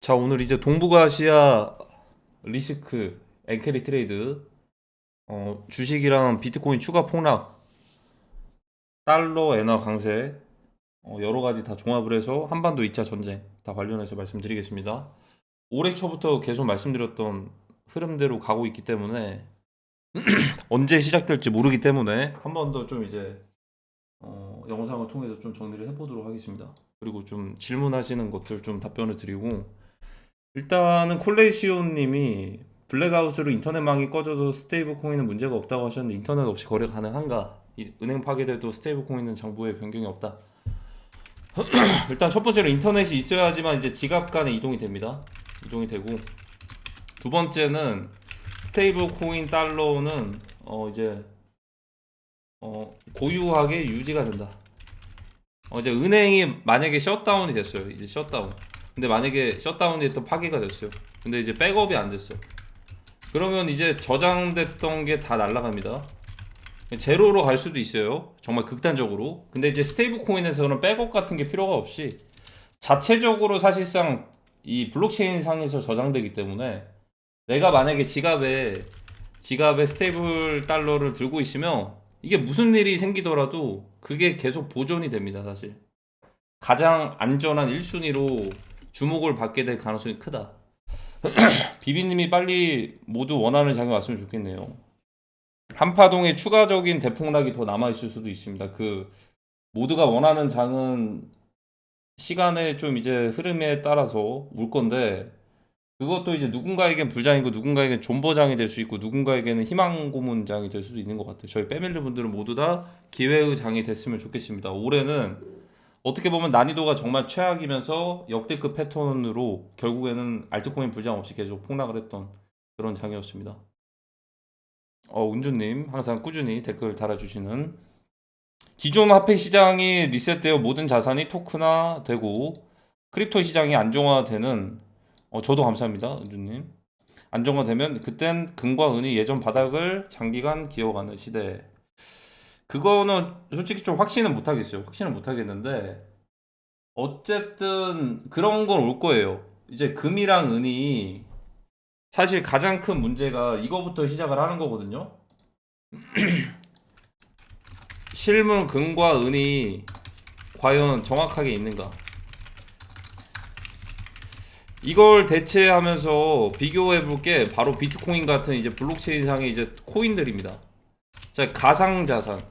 자, 오늘 이제 동북아시아 리스크 엔캐리 트레이드, 주식이랑 비트코인 추가 폭락, 달러 엔화 강세, 여러 가지 다 종합을 해서 한반도 2차 전쟁 다 관련해서 말씀드리겠습니다. 올해 초부터 계속 말씀드렸던 흐름대로 가고 있기 때문에 언제 시작될지 모르기 때문에 한 번 더 좀 이제 영상을 통해서 좀 정리를 해보도록 하겠습니다. 그리고 좀 질문하시는 것들 좀 답변을 드리고, 일단은 콜레이시오님이 블랙아웃으로 인터넷망이 꺼져도 스테이블 코인은 문제가 없다고 하셨는데 인터넷 없이 거래 가능한가? 은행 파괴돼도 스테이블 코인은 장부에 변경이 없다. 일단 첫 번째로 인터넷이 있어야지만 이제 지갑 간에 이동이 됩니다. 이동이 되고, 두 번째는 스테이블 코인 달러는 이제 고유하게 유지가 된다. 이제 은행이 만약에 셧다운이 됐어요. 이제 셧다운. 근데 만약에 셧다운이 됐던 파괴가 됐어요. 근데 이제 백업이 안 됐어. 그러면 이제 저장됐던 게 다 날라갑니다. 제로로 갈 수도 있어요. 정말 극단적으로. 근데 이제 스테이블 코인에서는 백업 같은 게 필요가 없이 자체적으로 사실상 이 블록체인 상에서 저장되기 때문에, 내가 만약에 지갑에 스테이블 달러를 들고 있으면 이게 무슨 일이 생기더라도 그게 계속 보존이 됩니다, 사실. 가장 안전한 1순위로 주목을 받게 될 가능성이 크다. 비비님이 빨리 모두 원하는 장이 왔으면 좋겠네요. 한파동에 추가적인 대폭락이 더 남아있을 수도 있습니다. 모두가 원하는 장은 시간의 좀 이제 흐름에 따라서 올 건데, 그것도 이제 누군가에겐 불장이고 누군가에겐 존버장이 될 수 있고 누군가에게는 희망 고문장이 될 수도 있는 것 같아요. 저희 패밀리 분들은 모두 다 기회의 장이 됐으면 좋겠습니다. 올해는 어떻게 보면 난이도가 정말 최악이면서 역대급 패턴으로 결국에는 알트코인 불장 없이 계속 폭락을 했던 그런 장이었습니다. 운주님 항상 꾸준히 댓글 달아주시는, 기존 화폐 시장이 리셋되어 모든 자산이 토큰화 되고 크립토 시장이 안정화되는, 저도 감사합니다 은주님. 안정화되면 그땐 금과 은이 예전 바닥을 장기간 기어가는 시대. 그거는 솔직히 좀 확신은 못하겠어요. 확신은 못하겠는데 어쨌든 그런 건 올 거예요. 이제 금이랑 은이 사실 가장 큰 문제가 이거부터 시작을 하는 거거든요. 실물 금과 은이 과연 정확하게 있는가? 이걸 대체하면서 비교해 볼 게 바로 비트코인 같은 이제 블록체인 상의 이제 코인들입니다. 자, 가상 자산,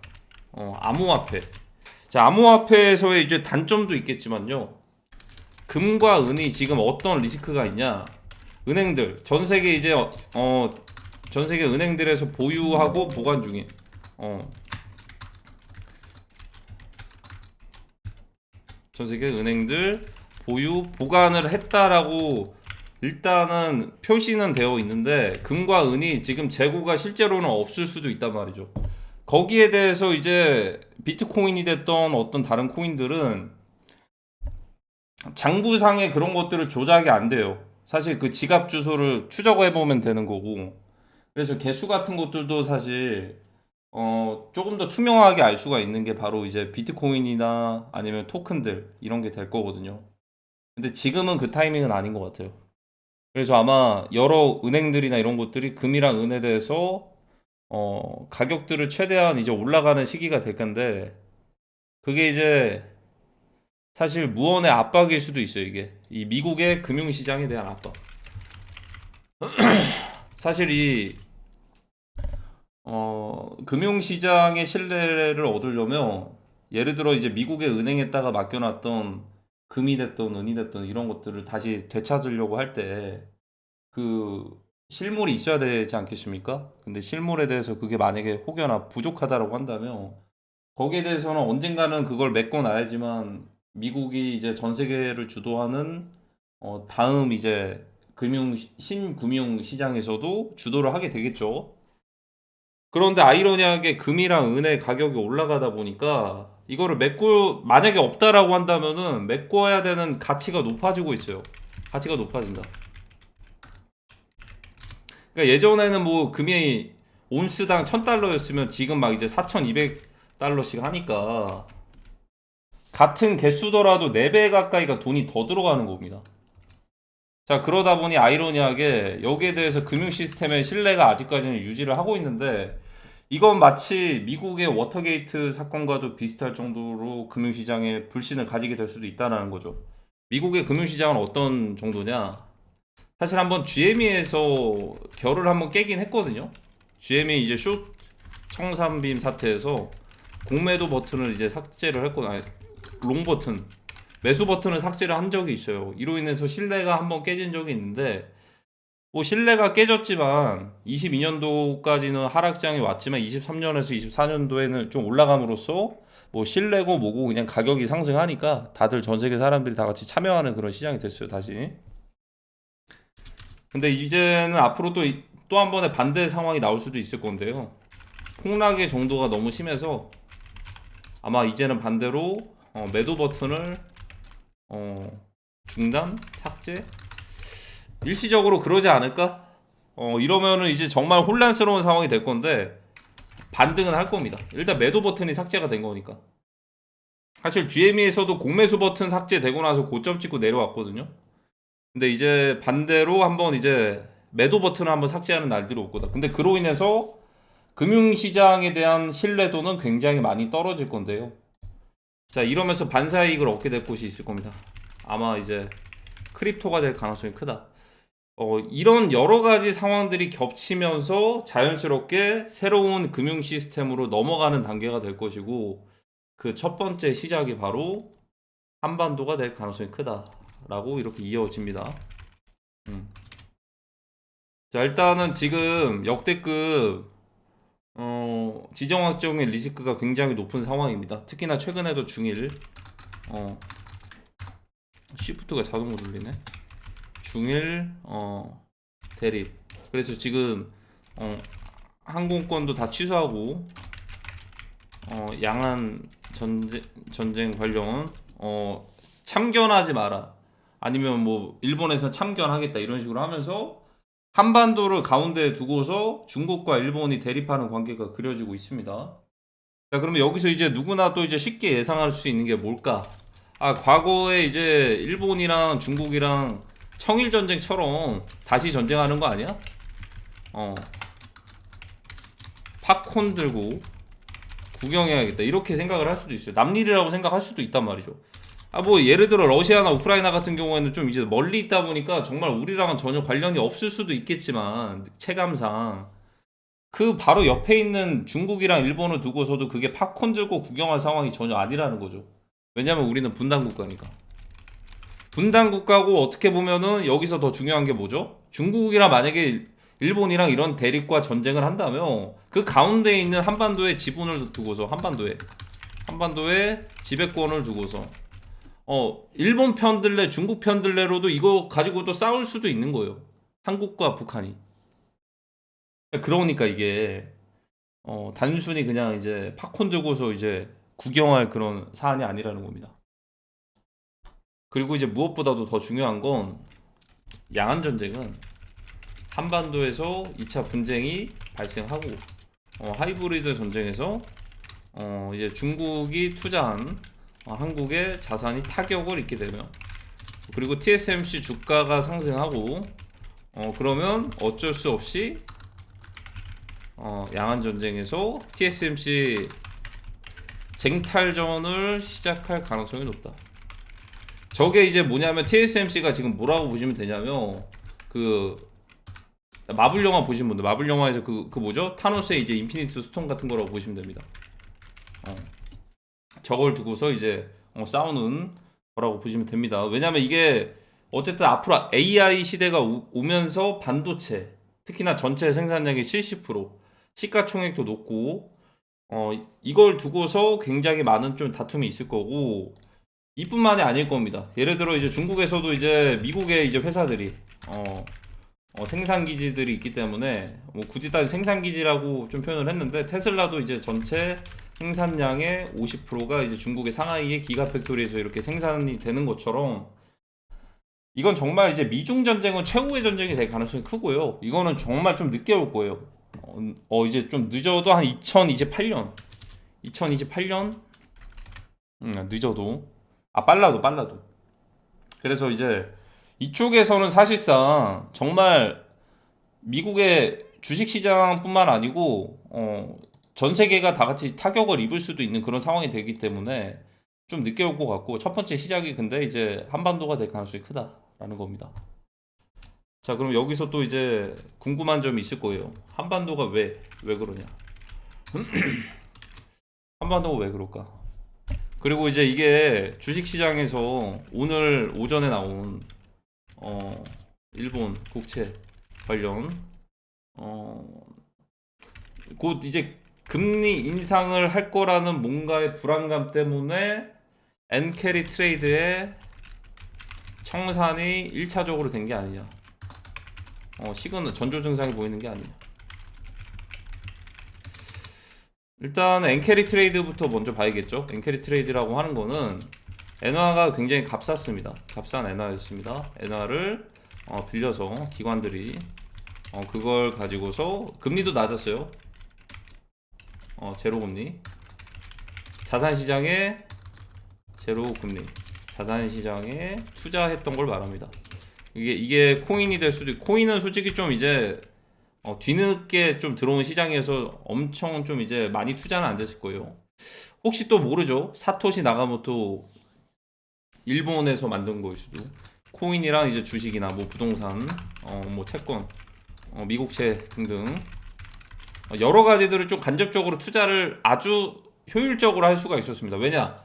암호화폐. 자, 암호화폐에서의 이제 단점도 있겠지만요. 금과 은이 지금 어떤 리스크가 있냐? 은행들, 전 세계 이제 전 세계 은행들에서 보유하고 보관 중인, 전 세계 은행들 보유 보관을 했다라고 일단은 표시는 되어 있는데, 금과 은이 지금 재고가 실제로는 없을 수도 있단 말이죠. 거기에 대해서 이제 비트코인이 됐던 어떤 다른 코인들은 장부상에 그런 것들을 조작이 안 돼요. 사실 그 지갑 주소를 추적해 보면 되는 거고, 그래서 개수 같은 것들도 사실 조금 더 투명하게 알 수가 있는 게 바로 이제 비트코인이나 아니면 토큰들 이런 게 될 거거든요. 근데 지금은 그 타이밍은 아닌 것 같아요. 그래서 아마 여러 은행들이나 이런 것들이 금이랑 은에 대해서 가격들을 최대한 이제 올라가는 시기가 될 건데, 그게 이제 사실 무언의 압박일 수도 있어요. 이게 이 미국의 금융시장에 대한 압박. 사실 이 금융시장의 신뢰를 얻으려면, 예를 들어 이제 미국의 은행에다가 맡겨놨던 금이 됐던 은이 됐던 이런 것들을 다시 되찾으려고 할 때 그 실물이 있어야 되지 않겠습니까? 근데 실물에 대해서 그게 만약에 혹여나 부족하다라고 한다면 거기에 대해서는 언젠가는 그걸 메꿔놔야지만 미국이 이제 전 세계를 주도하는 다음 이제 신금융 시장에서도 주도를 하게 되겠죠. 그런데 아이러니하게 금이랑 은의 가격이 올라가다 보니까 이거를 메꿔, 만약에 없다라고 한다면은 메꿔야 되는 가치가 높아지고 있어요. 가치가 높아진다. 그러니까 예전에는 뭐 금이 온스당 1000달러였으면 지금 막 이제 4200달러씩 하니까 같은 개수더라도 4배 가까이가 돈이 더 들어가는 겁니다. 자, 그러다 보니 아이러니하게 여기에 대해서 금융 시스템의 신뢰가 아직까지는 유지를 하고 있는데, 이건 마치 미국의 워터게이트 사건과도 비슷할 정도로 금융시장에 불신을 가지게 될 수도 있다는 거죠. 미국의 금융시장은 어떤 정도냐? 사실 한번 GME에서 결을 한번 깨긴 했거든요. GME 이제 숏 청산빔 사태에서 공매도 버튼을 이제 삭제를 했고, 아니, 롱 버튼, 매수 버튼을 삭제를 한 적이 있어요. 이로 인해서 신뢰가 한번 깨진 적이 있는데, 뭐 신뢰가 깨졌지만 22년도까지는 하락장이 왔지만 23년에서 24년도에는 좀 올라감으로써 뭐 신뢰고 뭐고 그냥 가격이 상승하니까 다들 전 세계 사람들이 다 같이 참여하는 그런 시장이 됐어요, 다시. 근데 이제는 앞으로 또 한 번의 반대 상황이 나올 수도 있을 건데요. 폭락의 정도가 너무 심해서 아마 이제는 반대로 매도 버튼을 중단, 삭제, 일시적으로 그러지 않을까? 이러면은 이제 정말 혼란스러운 상황이 될 건데 반등은 할 겁니다. 일단 매도 버튼이 삭제가 된 거니까. 사실 GME에서도 공매수 버튼 삭제되고 나서 고점 찍고 내려왔거든요. 근데 이제 반대로 한번 이제 매도 버튼을 한번 삭제하는 날들이 올 거다. 근데 그로 인해서 금융시장에 대한 신뢰도는 굉장히 많이 떨어질 건데요. 자, 이러면서 반사이익을 얻게 될 곳이 있을 겁니다. 아마 이제 크립토가 될 가능성이 크다. 이런 여러 가지 상황들이 겹치면서 자연스럽게 새로운 금융 시스템으로 넘어가는 단계가 될 것이고, 그 첫 번째 시작이 바로 한반도가 될 가능성이 크다라고 이렇게 이어집니다. 자, 일단은 지금 역대급 지정학적인 리스크가 굉장히 높은 상황입니다. 특히나 최근에도 중일 시프트가 자동으로 돌리네. 중일 대립. 그래서 지금 항공권도 다 취소하고 양안 전쟁 관련 참견하지 마라. 아니면 뭐 일본에서 참견하겠다 이런 식으로 하면서 한반도를 가운데에 두고서 중국과 일본이 대립하는 관계가 그려지고 있습니다. 자, 그러면 여기서 이제 누구나 또 이제 쉽게 예상할 수 있는 게 뭘까? 과거에 이제 일본이랑 중국이랑 청일 전쟁처럼 다시 전쟁하는 거 아니야? 팝콘 들고 구경해야겠다 이렇게 생각을 할 수도 있어요. 남일이라고 생각할 수도 있단 말이죠. 뭐 예를 들어 러시아나 우크라이나 같은 경우에는 좀 이제 멀리 있다 보니까 정말 우리랑은 전혀 관련이 없을 수도 있겠지만 체감상 그 바로 옆에 있는 중국이랑 일본을 두고서도 그게 팝콘 들고 구경할 상황이 전혀 아니라는 거죠. 왜냐면 우리는 분단 국가니까. 분단 국가고 어떻게 보면은 여기서 더 중요한 게 뭐죠? 중국이랑 만약에 일본이랑 이런 대립과 전쟁을 한다면 그 가운데에 있는 한반도에 지분을 두고서 한반도에 지배권을 두고서 일본 편들래 중국 편들래로도 이거 가지고 또 싸울 수도 있는 거예요. 한국과 북한이. 그러니까 이게 단순히 그냥 이제 팝콘 들고서 이제 구경할 그런 사안이 아니라는 겁니다. 그리고 이제 무엇보다도 더 중요한 건 양안 전쟁은 한반도에서 2차 분쟁이 발생하고 하이브리드 전쟁에서 이제 중국이 투자한 한국의 자산이 타격을 입게 되면 그리고 TSMC 주가가 상승하고 그러면 어쩔 수 없이 양안 전쟁에서 TSMC 쟁탈전을 시작할 가능성이 높다. 저게 이제 뭐냐면 TSMC가 지금 뭐라고 보시면 되냐면 그 마블 영화 보신 분들 마블 영화에서 그 뭐죠? 타노스의 이제 인피니트 스톤 같은 거라고 보시면 됩니다. 저걸 두고서 이제 싸우는 거라고 보시면 됩니다. 왜냐면 이게 어쨌든 앞으로 AI 시대가 오면서 반도체 특히나 전체 생산량의 70% 시가총액도 높고 이걸 두고서 굉장히 많은 좀 다툼이 있을 거고 이뿐만이 아닐 겁니다. 예를 들어 이제 중국에서도 이제 미국의 이제 회사들이 생산 기지들이 있기 때문에 뭐 굳이 따지 생산 기지라고 좀 표현을 했는데 테슬라도 이제 전체 생산량의 50%가 이제 중국의 상하이의 기가 팩토리에서 이렇게 생산이 되는 것처럼 이건 정말 이제 미중 전쟁은 최후의 전쟁이 될 가능성이 크고요. 이거는 정말 좀 늦게 올 거예요. 이제 좀 늦어도 한 2028년 늦어도 빨라도 그래서 이제 이쪽에서는 사실상 정말 미국의 주식시장뿐만 아니고 전 세계가 다 같이 타격을 입을 수도 있는 그런 상황이 되기 때문에 좀 늦게 올 것 같고, 첫 번째 시작이 근데 이제 한반도가 될 가능성이 크다라는 겁니다. 자, 그럼 여기서 또 이제 궁금한 점이 있을 거예요. 한반도가 왜 그러냐? 한반도가 왜 그럴까? 그리고 이제 이게 주식시장에서 오늘 오전에 나온 어, 일본 국채 관련 어, 곧 이제 금리 인상을 할 거라는 뭔가의 불안감 때문에 엔캐리 트레이드의 청산이 1차적으로 된 게 아니냐. 시그널 전조 증상이 보이는 게 아니냐. 일단 엔캐리 트레이드부터 먼저 봐야겠죠. 엔캐리 트레이드라고 하는 거는 엔화가 굉장히 값쌌습니다. 값싼 엔화였습니다. 엔화를 빌려서 기관들이 그걸 가지고서 금리도 낮았어요. 제로 금리. 자산 시장에 제로 금리. 자산 시장에 투자했던 걸 말합니다. 이게 코인이 될 수도 있고, 코인은 솔직히 좀 이제 뒤늦게 좀 들어온 시장이어서 엄청 좀 이제 많이 투자는 안 됐을 거예요. 혹시 또 모르죠. 사토시 나가모토 일본에서 만든 거일 수도. 코인이랑 이제 주식이나 뭐 부동산, 뭐 채권, 미국채 등등 여러 가지들을 좀 간접적으로 투자를 아주 효율적으로 할 수가 있었습니다. 왜냐?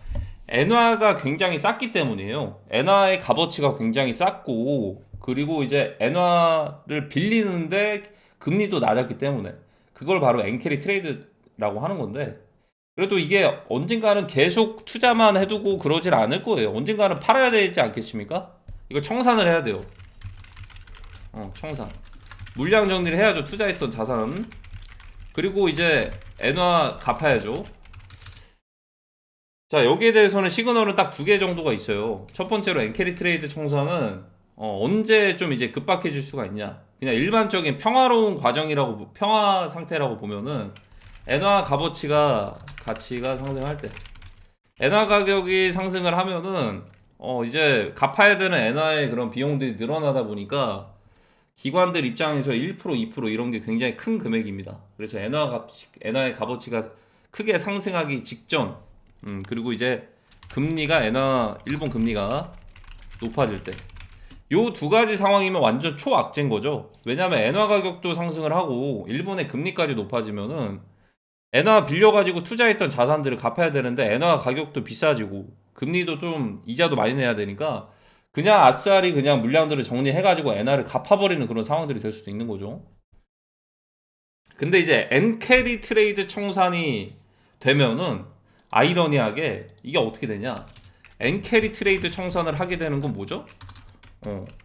엔화가 굉장히 쌌기 때문이에요. 엔화의 값어치가 굉장히 쌌고, 그리고 이제 엔화를 빌리는데 금리도 낮았기 때문에 그걸 바로 엔캐리 트레이드라고 하는 건데, 그래도 이게 언젠가는 계속 투자만 해두고 그러질 않을 거예요. 언젠가는 팔아야 되지 않겠습니까? 이거 청산을 해야 돼요. 청산. 물량 정리를 해야죠. 투자했던 자산. 그리고 이제 엔화 갚아야죠. 자, 여기에 대해서는 시그널은 딱 두 개 정도가 있어요. 첫 번째로 엔캐리 트레이드 청산은 언제 좀 이제 급박해질 수가 있냐. 그냥 일반적인 평화로운 과정이라고, 평화 상태라고 보면은 엔화 가치가 상승할 때, 엔화 가격이 상승을 하면은 이제 갚아야 되는 엔화의 그런 비용들이 늘어나다 보니까 기관들 입장에서 1%, 2% 이런 게 굉장히 큰 금액입니다. 그래서 엔화의 값어치가 크게 상승하기 직전, 그리고 이제 일본 금리가 높아질 때, 요 두 가지 상황이면 완전 초악재인 거죠. 왜냐면 엔화 가격도 상승을 하고 일본의 금리까지 높아지면은 엔화 빌려가지고 투자했던 자산들을 갚아야 되는데 엔화 가격도 비싸지고 금리도 좀 이자도 많이 내야 되니까 그냥 아싸리 그냥 물량들을 정리해가지고 엔화를 갚아버리는 그런 상황들이 될 수도 있는 거죠. 근데 이제 엔캐리 트레이드 청산이 되면은 아이러니하게 이게 어떻게 되냐? 엔캐리 트레이드 청산을 하게 되는 건 뭐죠?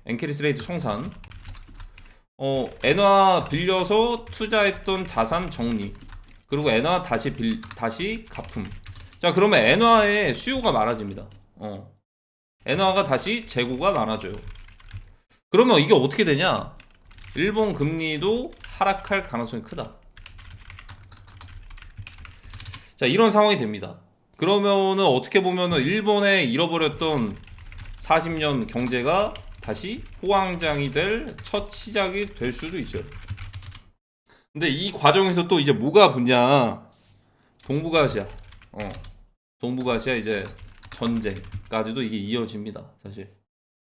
엔캐리 트레이드 청산. 엔화 빌려서 투자했던 자산 정리. 그리고 엔화 다시 가품. 자, 그러면 엔화의 수요가 많아집니다. 엔화가 다시 재고가 많아져요. 그러면 이게 어떻게 되냐? 일본 금리도 하락할 가능성이 크다. 자, 이런 상황이 됩니다. 그러면은 어떻게 보면은 일본의 잃어버렸던 40년 경제가 다시 호황장이 될 첫 시작이 될 수도 있어요. 근데 이 과정에서 또 이제 뭐가 붙냐? 동북아시아. 동북아시아 이제 전쟁까지도 이게 이어집니다. 사실.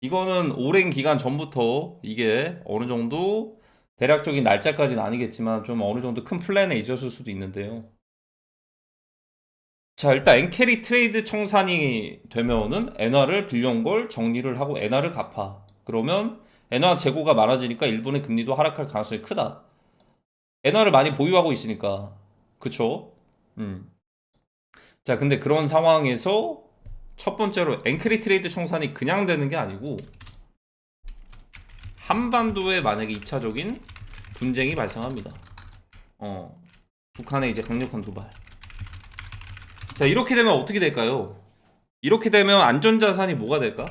이거는 오랜 기간 전부터 이게 어느 정도 대략적인 날짜까지는 아니겠지만 좀 어느 정도 큰 플랜에 있었을 수도 있는데요. 자, 일단 엔캐리 트레이드 청산이 되면은 엔화를 빌려온 걸 정리를 하고 엔화를 갚아. 그러면 엔화 재고가 많아지니까 일본의 금리도 하락할 가능성이 크다. 엔화를 많이 보유하고 있으니까. 그쵸? 음. 자, 근데 그런 상황에서 첫 번째로 엔캐리 트레이드 청산이 그냥 되는 게 아니고 한반도에 만약에 2차적인 분쟁이 발생합니다. 북한의 이제 강력한 도발. 자, 이렇게 되면 어떻게 될까요? 이렇게 되면 안전자산이 뭐가 될까?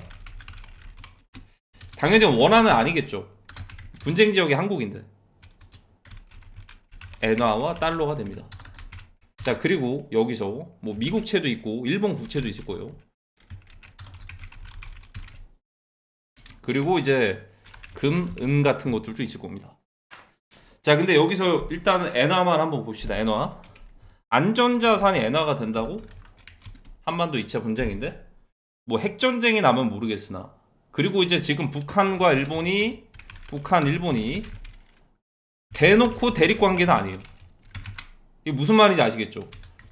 당연히 원화는 아니겠죠. 분쟁 지역이 한국인데 엔화와 달러가 됩니다. 자, 그리고 여기서 뭐 미국채도 있고 일본 국채도 있을 거예요. 그리고 이제 금, 은 같은 것들도 있을 겁니다. 자, 근데 여기서 일단은 엔화만 한번 봅시다. 엔화. 안전자산이 엔화가 된다고? 한반도 2차 분쟁인데? 뭐 핵전쟁이 나면 모르겠으나. 그리고 이제 지금 북한과 일본이, 북한, 일본이 대놓고 대립관계는 아니에요. 이게 무슨 말인지 아시겠죠?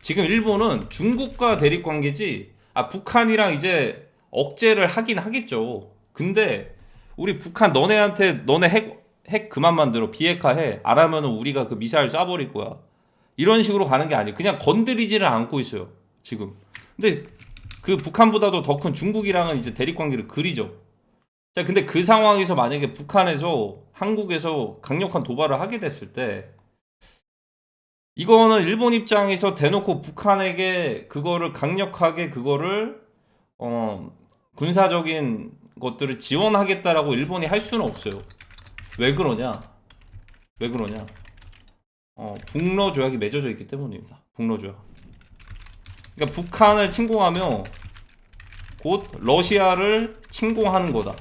지금 일본은 중국과 대립관계지, 북한이랑 이제 억제를 하긴 하겠죠. 근데 우리 북한 너네한테 너네 핵 그만 만들어. 비핵화 해. 안 하면은 우리가 그 미사일 쏴버릴 거야. 이런 식으로 가는 게 아니에요. 그냥 건드리지를 않고 있어요. 지금. 근데 그 북한보다도 더 큰 중국이랑은 이제 대립관계를 그리죠. 자, 근데 그 상황에서 만약에 북한에서 한국에서 강력한 도발을 하게 됐을 때 이거는 일본 입장에서 대놓고 북한에게 그거를 강력하게 그거를 군사적인 것들을 지원하겠다라고 일본이 할 수는 없어요. 왜 그러냐? 왜 그러냐? 북러 조약이 맺어져 있기 때문입니다. 북러 조약. 그러니까 북한을 침공하며 곧 러시아를 침공하는 거다.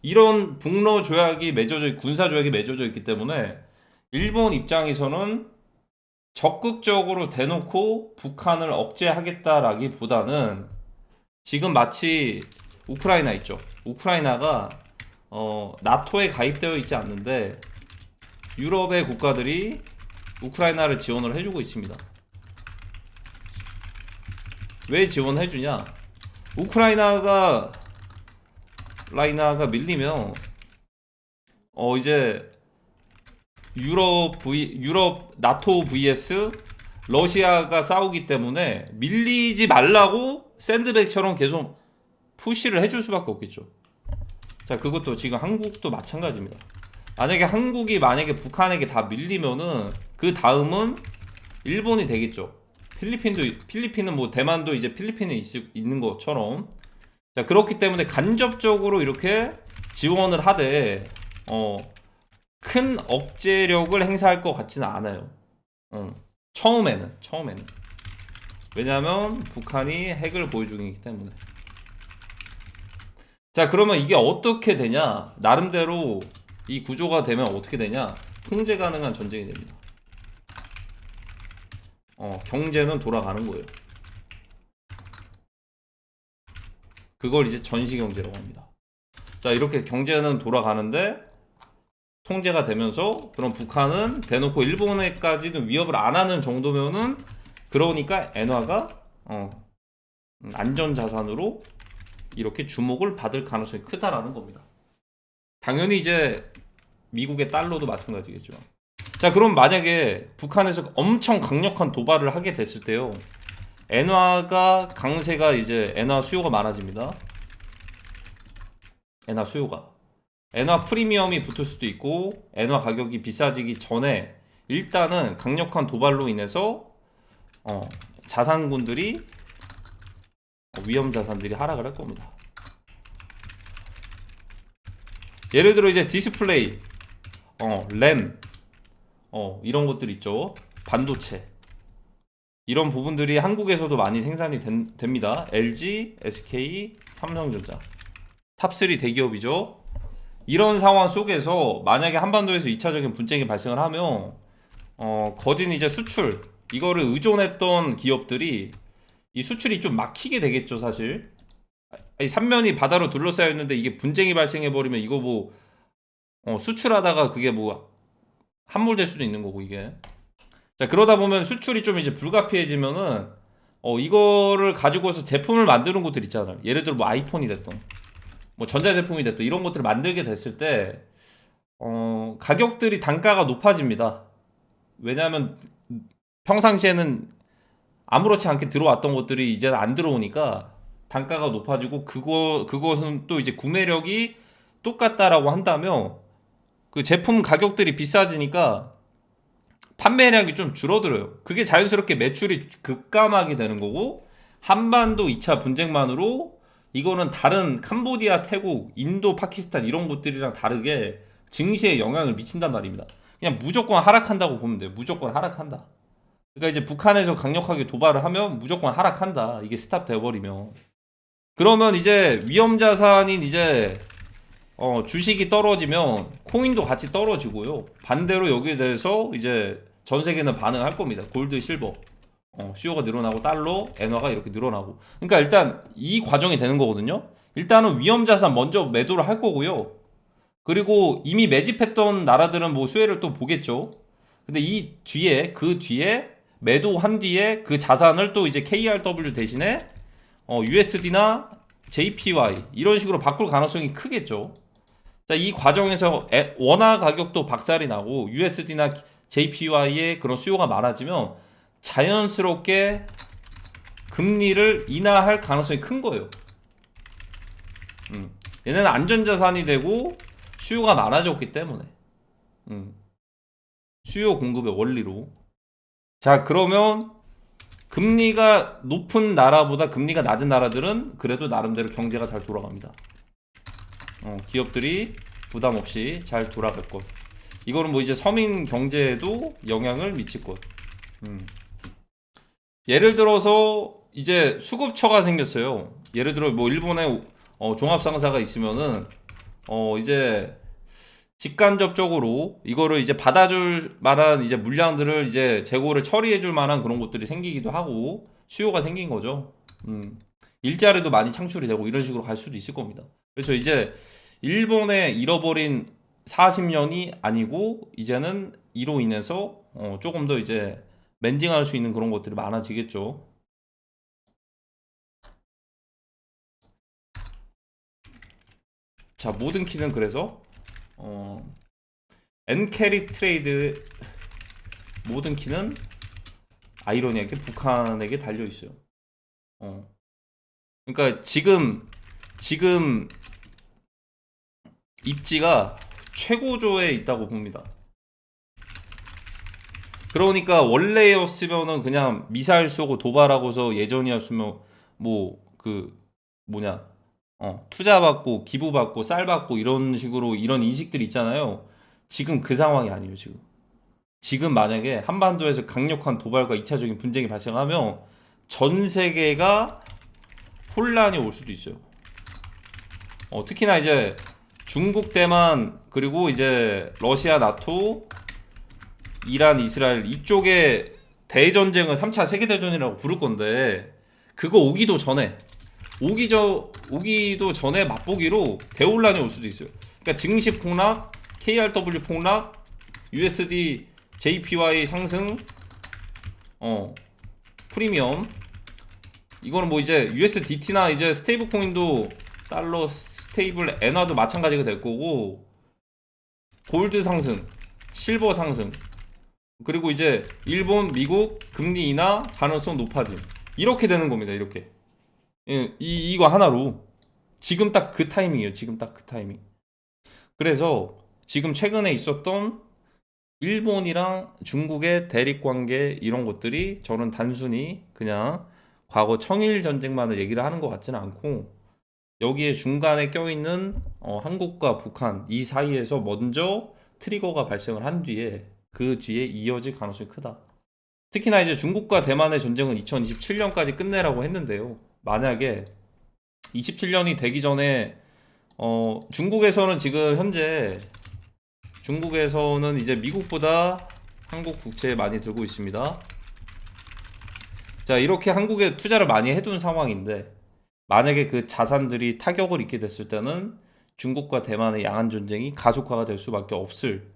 이런 북러 조약이 맺어져, 군사 조약이 맺어져 있기 때문에 일본 입장에서는 적극적으로 대놓고 북한을 억제하겠다라기보다는 지금 마치 우크라이나 있죠. 우크라이나가 나토에 가입되어 있지 않는데 유럽의 국가들이 우크라이나를 지원을 해주고 있습니다. 왜 지원해주냐? 우크라이나가 밀리면 이제 유럽 나토 vs 러시아가 싸우기 때문에 밀리지 말라고 샌드백처럼 계속 푸시를 해줄 수밖에 없겠죠. 자, 그것도 지금 한국도 마찬가지입니다. 한국이 만약에 북한에게 다 밀리면은 그 다음은 일본이 되겠죠. 필리핀은 뭐 대만도 이제 필리핀에 있는 것처럼. 자, 그렇기 때문에 간접적으로 이렇게 지원을 하되 큰 억제력을 행사할 것 같지는 않아요. 처음에는. 왜냐하면 북한이 핵을 보유 중이기 때문에. 자, 그러면 이게 어떻게 되냐? 나름대로 이 구조가 되면 어떻게 되냐? 통제 가능한 전쟁이 됩니다. 경제는 돌아가는 거예요. 그걸 이제 전시경제라고 합니다. 자, 이렇게 경제는 돌아가는데 통제가 되면서 그럼 북한은 대놓고 일본에까지는 위협을 안 하는 정도면은 그러니까 엔화가 안전자산으로 이렇게 주목을 받을 가능성이 크다라는 겁니다. 당연히 이제 미국의 달러도 마찬가지겠죠. 자, 그럼 만약에 북한에서 엄청 강력한 도발을 하게 됐을 때요, 엔화가 강세가 이제 엔화 수요가 많아집니다. 엔화 프리미엄이 붙을 수도 있고 엔화 가격이 비싸지기 전에 일단은 강력한 도발로 인해서 자산군들이 위험 자산들이 하락을 할 겁니다. 예를 들어 이제 디스플레이, 램, 이런 것들 있죠. 반도체. 이런 부분들이 한국에서도 많이 생산이 됩니다. LG, SK, 삼성전자. 탑3 대기업이죠. 이런 상황 속에서 만약에 한반도에서 2차적인 분쟁이 발생을 하면 거진 이제 수출, 이거를 의존했던 기업들이 이 수출이 좀 막히게 되겠죠, 사실. 아니, 삼면이 바다로 둘러싸여 있는데 이게 분쟁이 발생해 버리면 이거 뭐 수출하다가 그게 뭐 함몰될 수도 있는 거고, 이게. 자, 그러다 보면 수출이 좀 이제 불가피해지면은 이거를 가지고서 제품을 만드는 곳들 있잖아요. 예를 들어 뭐 아이폰이 됐던, 뭐 전자제품이 됐던 이런 것들을 만들게 됐을 때 가격들이 단가가 높아집니다. 왜냐하면 평상시에는 아무렇지 않게 들어왔던 것들이 이제는 안 들어오니까 단가가 높아지고 그것은 또 이제 구매력이 똑같다라고 한다면 그 제품 가격들이 비싸지니까 판매량이 좀 줄어들어요. 그게 자연스럽게 매출이 급감하게 되는 거고, 한반도 2차 분쟁만으로 이거는 다른 캄보디아, 태국, 인도, 파키스탄 이런 곳들이랑 다르게 증시에 영향을 미친단 말입니다. 그냥 무조건 하락한다고 보면 돼요. 무조건 하락한다. 그러니까 이제 북한에서 강력하게 도발을 하면 무조건 하락한다. 이게 스탑 돼버리면. 그러면 이제 위험 자산인 이제 주식이 떨어지면 코인도 같이 떨어지고요. 반대로 여기에 대해서 이제 전 세계는 반응할 겁니다. 골드, 실버. 수요가 늘어나고 달러, 엔화가 이렇게 늘어나고. 그러니까 일단 이 과정이 되는 거거든요. 일단은 위험 자산 먼저 매도를 할 거고요. 그리고 이미 매집했던 나라들은 뭐 수혜를 또 보겠죠. 근데 이 뒤에 그 뒤에 매도한 뒤에 그 자산을 또 이제 KRW 대신에 USD나 JPY 이런 식으로 바꿀 가능성이 크겠죠. 자, 이 과정에서 원화 가격도 박살이 나고 USD나 JPY의 그런 수요가 많아지면 자연스럽게 금리를 인하할 가능성이 큰 거예요. 얘네는 안전자산이 되고 수요가 많아졌기 때문에 수요 공급의 원리로. 자, 그러면 금리가 높은 나라보다 금리가 낮은 나라들은 그래도 나름대로 경제가 잘 돌아갑니다. 기업들이 부담 없이 잘 돌아갈 것. 이거는 뭐 이제 서민 경제에도 영향을 미칠 것. 예를 들어서 이제 수급처가 생겼어요. 예를 들어 뭐 일본에 종합상사가 있으면은 이제 직간접적으로 이거를 이제 받아줄 만한 이제 물량들을 이제 재고를 처리해줄 만한 그런 곳들이 생기기도 하고 수요가 생긴 거죠. 일자리도 많이 창출이 되고 이런 식으로 갈 수도 있을 겁니다. 그래서 이제 일본의 잃어버린 40년이 아니고 이제는 이로 인해서 조금 더 이제 멘징할 수 있는 그런 것들이 많아지겠죠. 자, 모든 키는 그래서 엔캐리 트레이드 모든 키는 아이러니하게 북한에게 달려 있어요. 그러니까 지금 입지가 최고조에 있다고 봅니다. 그러니까 원래였으면은 그냥 미사일 쏘고 도발하고서 예전이었으면 뭐 그 뭐냐 투자 받고 기부 받고 쌀 받고 이런 식으로 이런 인식들이 있잖아요. 지금 그 상황이 아니에요. 지금 만약에 한반도에서 강력한 도발과 2차적인 분쟁이 발생하면 전 세계가 혼란이 올 수도 있어요. 특히나 이제 중국, 대만 그리고 이제 러시아, 나토, 이란, 이스라엘 이쪽에 대전쟁을 3차 세계대전이라고 부를 건데 그거 오기도 전에 맛보기로 대혼란이 올 수도 있어요. 그러니까 증시 폭락, KRW 폭락, USD, JPY 상승, 프리미엄. 이거는 뭐 이제 USDT나 이제 스테이블 코인도 달러 스테이블 엔화도 마찬가지가 될 거고 골드 상승, 실버 상승. 그리고 이제 일본, 미국 금리 인하 가능성 높아짐. 이렇게 되는 겁니다. 이렇게. 이거 하나로 지금 딱 그 타이밍이에요. 지금 딱 그 타이밍. 그래서 지금 최근에 있었던 일본이랑 중국의 대립관계 이런 것들이 저는 단순히 그냥 과거 청일 전쟁만을 얘기를 하는 것 같지는 않고 여기에 중간에 껴있는 한국과 북한 이 사이에서 먼저 트리거가 발생을 한 뒤에 그 뒤에 이어질 가능성이 크다. 특히나 이제 중국과 대만의 전쟁은 2027년까지 끝내라고 했는데요. 만약에 27년이 되기 전에 중국에서는 지금 현재 중국에서는 이제 미국보다 한국 국채에 많이 들고 있습니다. 자, 이렇게 한국에 투자를 많이 해둔 상황인데 만약에 그 자산들이 타격을 입게 됐을 때는 중국과 대만의 양안 전쟁이 가속화가 될 수밖에 없을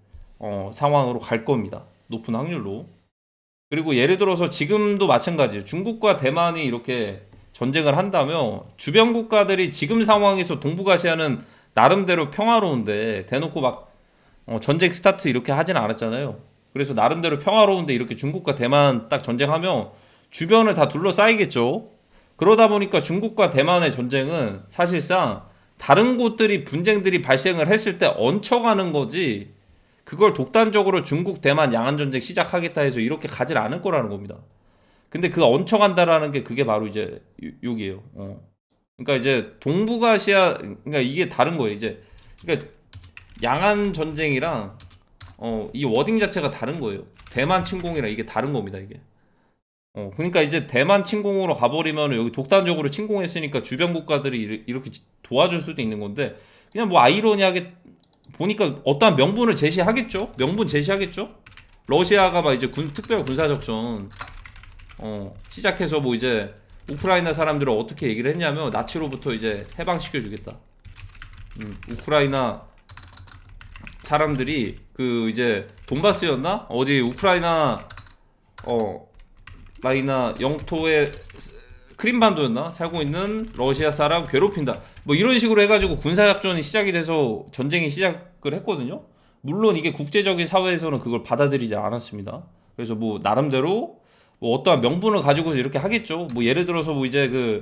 상황으로 갈 겁니다. 높은 확률로. 그리고 예를 들어서 지금도 마찬가지예요. 중국과 대만이 이렇게 전쟁을 한다면 주변 국가들이 지금 상황에서 동북아시아는 나름대로 평화로운데 대놓고 막 전쟁 스타트 이렇게 하진 않았잖아요. 그래서 나름대로 평화로운데 이렇게 중국과 대만 딱 전쟁하면 주변을 다 둘러싸이겠죠. 그러다 보니까 중국과 대만의 전쟁은 사실상 다른 곳들이 분쟁들이 발생을 했을 때 얹혀가는 거지 그걸 독단적으로 중국, 대만 양안전쟁 시작하겠다 해서 이렇게 가질 않을 거라는 겁니다. 근데 그 얹혀간다라는 게 그게 바로 이제 여기에요. 그러니까 이제 동북아시아, 그러니까 이게 다른 거예요. 이제 그러니까 양안 전쟁이랑 이 워딩 자체가 다른 거예요. 대만 침공이랑 이게 다른 겁니다. 이게. 그러니까 이제 대만 침공으로 가버리면 여기 독단적으로 침공했으니까 주변 국가들이 이렇게 도와줄 수도 있는 건데 그냥 뭐 아이러니하게 보니까 어떠한 명분을 제시하겠죠. 명분 제시하겠죠. 러시아가 막 이제 특별 군사작전 시작해서 뭐 이제 우크라이나 사람들을 어떻게 얘기를 했냐면 나치로부터 이제 해방시켜 주겠다. 우크라이나 사람들이 그 이제 돈바스였나 어디 우크라이나 라이나 영토의 크림반도였나 살고 있는 러시아 사람 괴롭힌다. 뭐 이런 식으로 해가지고 군사작전이 시작이 돼서 전쟁이 시작을 했거든요. 물론 이게 국제적인 사회에서는 그걸 받아들이지 않았습니다. 그래서 뭐 나름대로 뭐 어떠한 명분을 가지고서 이렇게 하겠죠. 뭐 예를 들어서 뭐 이제 그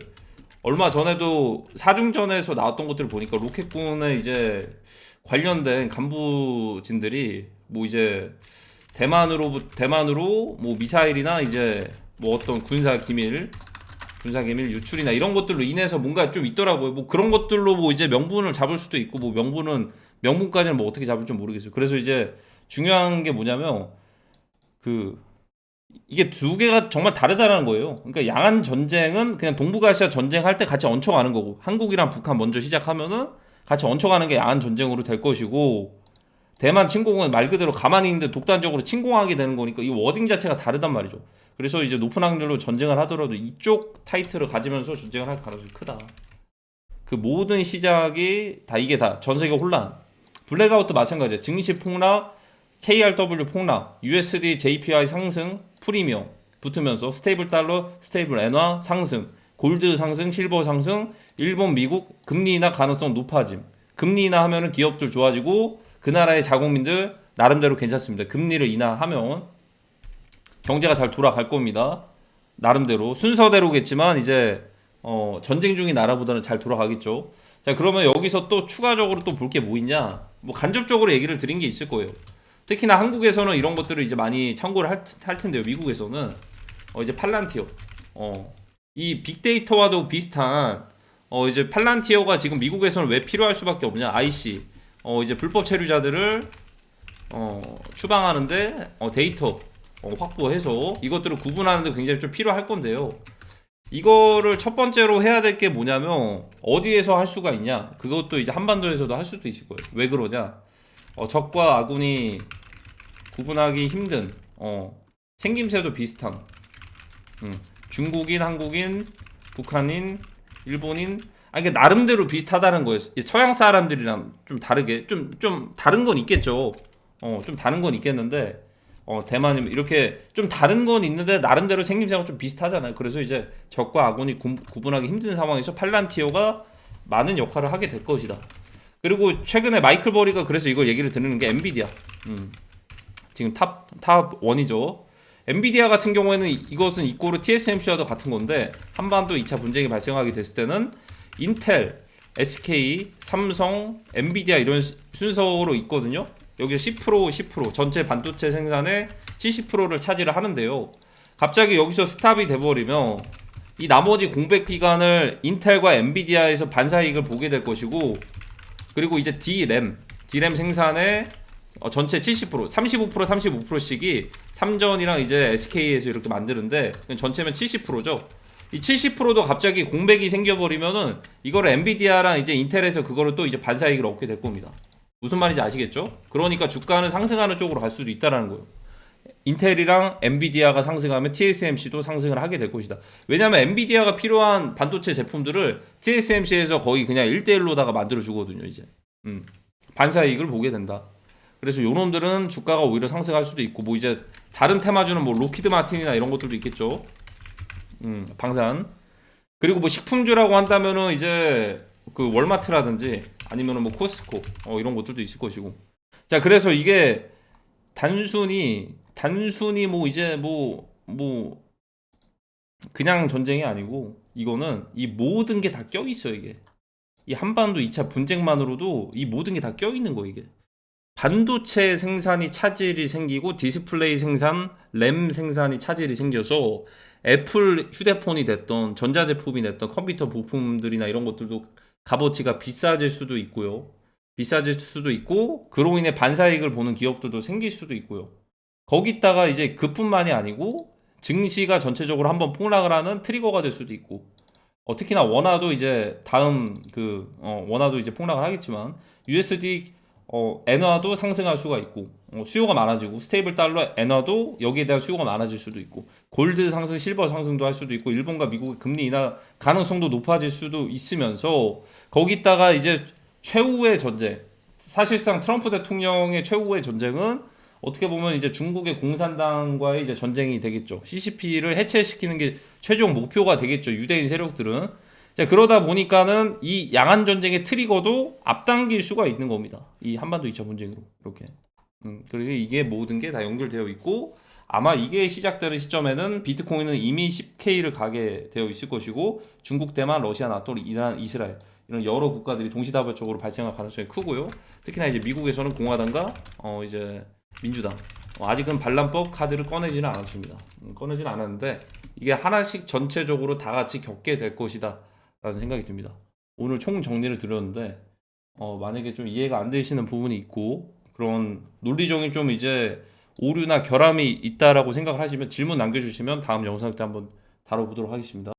얼마 전에도 사중전에서 나왔던 것들을 보니까 로켓군의 이제 관련된 간부진들이 뭐 이제 대만으로 뭐 미사일이나 이제 뭐 어떤 군사 기밀 유출이나 이런 것들로 인해서 뭔가 좀 있더라고요. 뭐 그런 것들로 뭐 이제 명분을 잡을 수도 있고 뭐 명분까지는 뭐 어떻게 잡을지 모르겠어요. 그래서 이제 중요한 게 뭐냐면 그 이게 두 개가 정말 다르다는 거예요. 그러니까 양안 전쟁은 그냥 동북아시아 전쟁할 때 같이 얹혀가는 거고 한국이랑 북한 먼저 시작하면은 같이 얹혀가는 게 양안 전쟁으로 될 것이고 대만 침공은 말 그대로 가만히 있는데 독단적으로 침공하게 되는 거니까 이 워딩 자체가 다르단 말이죠. 그래서 이제 높은 확률로 전쟁을 하더라도 이쪽 타이틀을 가지면서 전쟁을 할 가능성이 크다. 그 모든 시작이 다 이게 다 전 세계 혼란. 블랙아웃도 마찬가지예요. 증시 폭락, KRW 폭락, USD JPY 상승, 프리미엄 붙으면서 스테이블 달러, 스테이블 엔화 상승, 골드 상승, 실버 상승, 일본, 미국 금리 인하 가능성 높아짐. 금리 인하 하면은 기업들 좋아지고 그 나라의 자국민들 나름대로 괜찮습니다. 금리를 인하하면 경제가 잘 돌아갈 겁니다. 나름대로 순서대로겠지만 이제 전쟁 중인 나라보다는 잘 돌아가겠죠. 자, 그러면 여기서 또 추가적으로 또 볼 게 뭐 있냐? 뭐 간접적으로 얘기를 드린 게 있을 거예요. 특히나 한국에서는 이런 것들을 이제 많이 참고를 할 텐데요. 미국에서는 이제 팔란티어 이 빅데이터와도 비슷한 이제 팔란티어가 지금 미국에서는 왜 필요할 수밖에 없냐? IC 이제 불법 체류자들을 추방하는데 데이터 확보해서 이것들을 구분하는데 굉장히 좀 필요할 건데요. 이거를 첫 번째로 해야 될 게 뭐냐면 어디에서 할 수가 있냐? 그것도 이제 한반도에서도 할 수도 있을 거예요. 왜 그러냐? 적과 아군이 구분하기 힘든 생김새도 비슷한 중국인, 한국인, 북한인, 일본인 그러니까 나름대로 비슷하다는 거예요. 서양 사람들이랑 좀 다르게 좀 다른 건 있겠죠. 좀 다른 건 있겠는데 대만이 이렇게 좀 다른 건 있는데 나름대로 생김새가 좀 비슷하잖아요. 그래서 이제 적과 아군이 구분하기 힘든 상황에서 팔란티어가 많은 역할을 하게 될 것이다. 그리고 최근에 마이클 버리가 그래서 이걸 얘기를 드리는 게 엔비디아. 지금 탑 1이죠. 엔비디아 같은 경우에는 이것은 이꼬르 TSMC와도 같은 건데 한반도 2차 분쟁이 발생하게 됐을 때는 인텔, SK, 삼성, 엔비디아 이런 순서로 있거든요. 여기서 10% 전체 반도체 생산의 70%를 차지를 하는데요. 갑자기 여기서 스탑이 돼버리면 이 나머지 공백 기간을 인텔과 엔비디아에서 반사이익을 보게 될 것이고 그리고 이제 D램 생산의 전체 70%, 35%씩이 삼전이랑 이제 SK에서 이렇게 만드는데 전체면 70%죠. 이 70%도 갑자기 공백이 생겨버리면은 이거를 엔비디아랑 이제 인텔에서 그거를 또 이제 반사이익을 얻게 될 겁니다. 무슨 말인지 아시겠죠? 그러니까 주가는 상승하는 쪽으로 갈 수도 있다라는 거예요. 인텔이랑 엔비디아가 상승하면 TSMC도 상승을 하게 될 것이다. 왜냐하면 엔비디아가 필요한 반도체 제품들을 TSMC에서 거의 그냥 1대1로다가 만들어 주거든요. 이제 반사이익을 보게 된다. 그래서 요놈들은 주가가 오히려 상승할 수도 있고 뭐 이제 다른 테마주는 뭐 로키드 마틴이나 이런 것들도 있겠죠. 방산. 그리고 뭐 식품주라고 한다면은 이제 그 월마트라든지 아니면은 뭐 코스트코 이런 것들도 있을 것이고. 자, 그래서 이게 단순히 뭐 이제 뭐 그냥 전쟁이 아니고 이거는 이 모든 게 다 껴있어요. 이게 이 한반도 2차 분쟁만으로도 이 모든 게 다 껴있는 거. 이게 반도체 생산이 차질이 생기고 디스플레이 생산, 램 생산이 차질이 생겨서 애플 휴대폰이 됐던 전자제품이 됐던 컴퓨터 부품들이나 이런 것들도 값어치가 비싸질 수도 있고요. 비싸질 수도 있고 그로 인해 반사이익을 보는 기업들도 생길 수도 있고요. 거기다가 이제 그뿐만이 아니고 증시가 전체적으로 한번 폭락을 하는 트리거가 될 수도 있고 특히나 원화도 이제 다음 원화도 이제 폭락을 하겠지만 USD 엔화도 상승할 수가 있고 수요가 많아지고 스테이블 달러 엔화도 여기에 대한 수요가 많아질 수도 있고 골드 상승 실버 상승도 할 수도 있고 일본과 미국의 금리 인하 가능성도 높아질 수도 있으면서 거기다가 이제 최후의 전쟁 사실상 트럼프 대통령의 최후의 전쟁은 어떻게 보면 이제 중국의 공산당과의 이제 전쟁이 되겠죠. CCP를 해체시키는 게 최종 목표가 되겠죠. 유대인 세력들은. 자, 그러다 보니까는 이 양안 전쟁의 트리거도 앞당길 수가 있는 겁니다. 이 한반도 2차 분쟁으로 이렇게. 그리고 이게 모든 게 다 연결되어 있고 아마 이게 시작되는 시점에는 비트코인은 이미 10K를 가게 되어 있을 것이고 중국, 대만, 러시아, 나토, 이란, 이스라엘 이런 여러 국가들이 동시다발적으로 발생할 가능성이 크고요. 특히나 이제 미국에서는 공화당과 이제 민주당 아직은 반란법 카드를 꺼내지는 않았습니다. 꺼내지는 않았는데 이게 하나씩 전체적으로 다 같이 겪게 될 것이다 라는 생각이 듭니다. 오늘 총 정리를 드렸는데 만약에 좀 이해가 안 되시는 부분이 있고 그런 논리적인 좀 이제 오류나 결함이 있다라고 생각을 하시면 질문 남겨주시면 다음 영상 때 한번 다뤄보도록 하겠습니다.